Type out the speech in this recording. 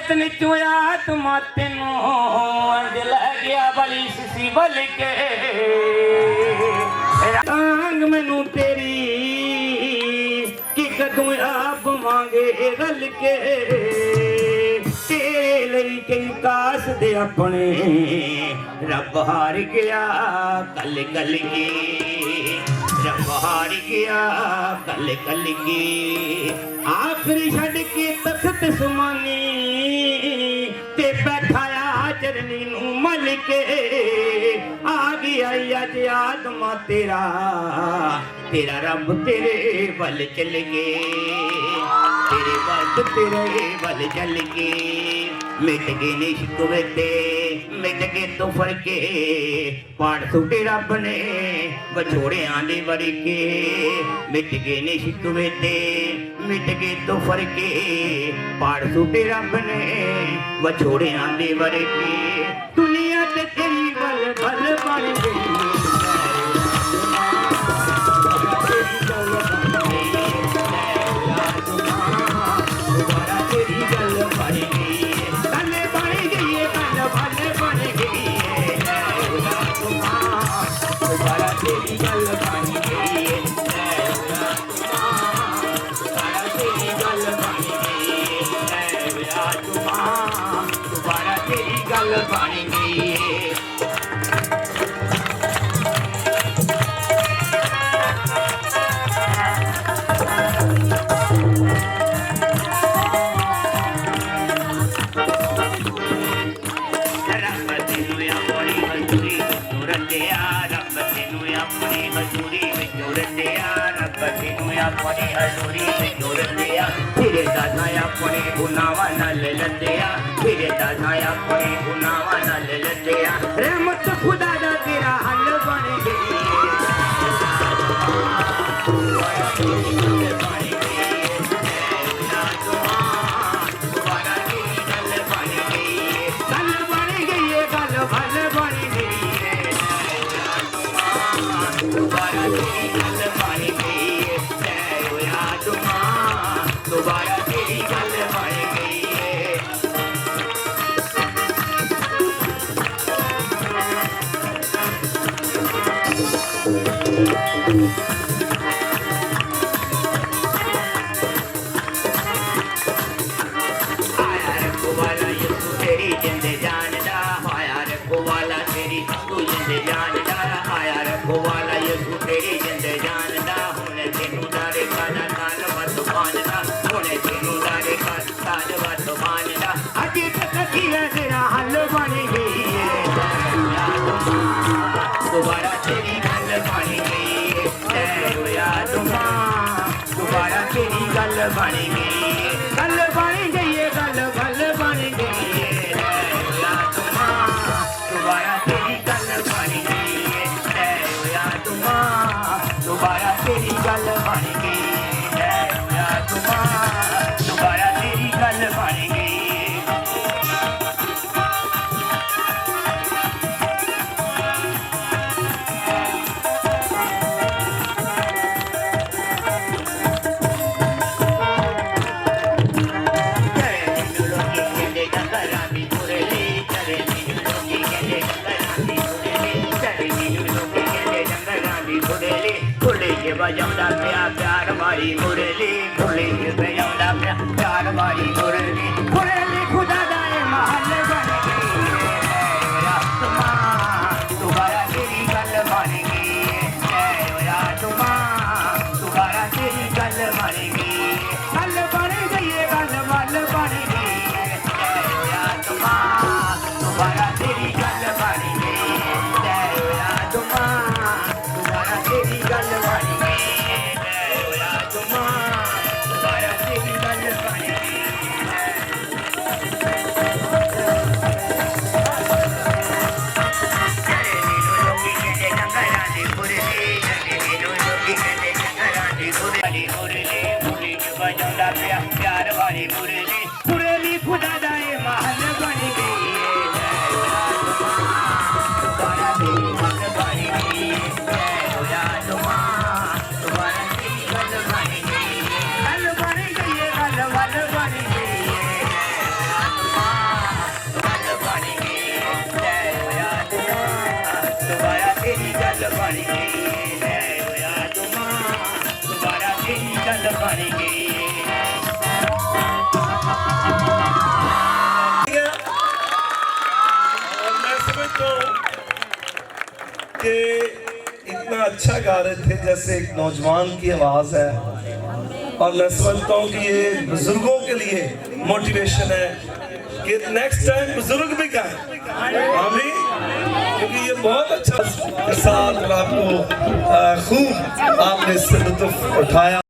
चेतन चो आत्मा तेनों दिल गया बड़ी सिसी बल के टांग मैनू तेरी कि कदों आप मांगे रल के तेरे ਲਈ कई कास दे अपने रब हार गया कल कल के रब हार गया कल कल के आखिरी छड़ के तख्त सुमानी ते बैठाया चरनी नू मल के आ गया अज आत्मा तेरा तेरा रब तेरे बल चल गए तेरे बल चल के मिट गए ने शिकवे ते मिट गए तो फरके पाठ सुटे रब ने बछोड़ियां दे वरी के मिट गए ने शिकवे ते मिट गए तो फरके पाठ सुटे रब ने बछोड़ियां दे वरी के दुनिया ते तेरी बल बल बन गई अपनी हजूरी में जोड़ दिया फिरे दादा अपने गुनावा नल लदिया फिरे दादा अपने गुनावा नल लदिया रहमत खुदा दा तेरा हल बन गई दोबारा तेरी गल बन गई आया रखो वाला यीशु तेरी जिंदे जानदा आया रखो वाला तेरी तू जिंदे जानदा आया रखो वाला यीशु तेरी जिंदे जानदा हुण तेनू दारे काना कान मत मानदा हुण तेनू दारे कान मत मानदा अज तक की तेरा हल बन गई दोबारा तेरी गल बन गई दोबारा तेरी गल बन गई गल बन गई गल बन गई दोबारा तेरी गल बन गई दोबारा तेरी गल बन गई दोबारा तेरी गल बन गई बजाउंदा पिया प्यार वाली मुरली खुले बजाउंदा पिया प्यार वाली मुरली मुरली खुदा दा महल बन गई दोबारा तेरी गल बन गई दोबारा तेरी गल बन गई गल बन गई गल बन गई दोबारा तेरी गल बन गई दोबारा तेरी गल बन गई प्यार वाली मुरली मुरली खुदा दा महल बन गई दोबारा तेरी गल बन गई दोबारा तेरी गल बन गई गल बन गई गल बन गई चंद भर गए। मैं समझता हूँ कि इतना अच्छा गा रहे थे जैसे एक नौजवान की आवाज है, और मैं समझता हूँ कि ये बुजुर्गों के लिए मोटिवेशन है कि नेक्स्ट टाइम बुजुर्ग भी गाएं। आमीन। क्योंकि ये बहुत अच्छा के साथ आपको खूब आपने इससे लुत्फ उठाया।